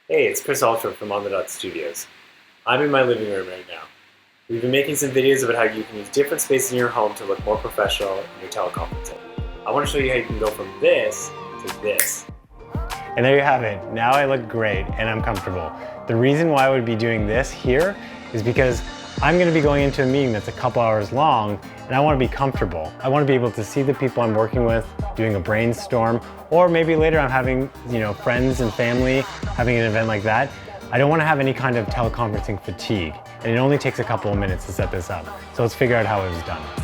Hey, it's Chris Alter from On the Dot Studios. I'm in my living room right now. We've been making some videos about how you can use different spaces in your home to look more professional in your teleconferencing. I want to show you how you can go from this to this. And there you have it. Now I look great and I'm comfortable. The reason why I would be doing this here is because I'm going to be going into a meeting that's a couple hours long and I want to be comfortable. I want to be able to see the people I'm working with, doing a brainstorm, or maybe later I'm having, friends and family having an event like that. I don't want to have any kind of teleconferencing fatigue, and it only takes a couple of minutes to set this up. So let's figure out how it was done.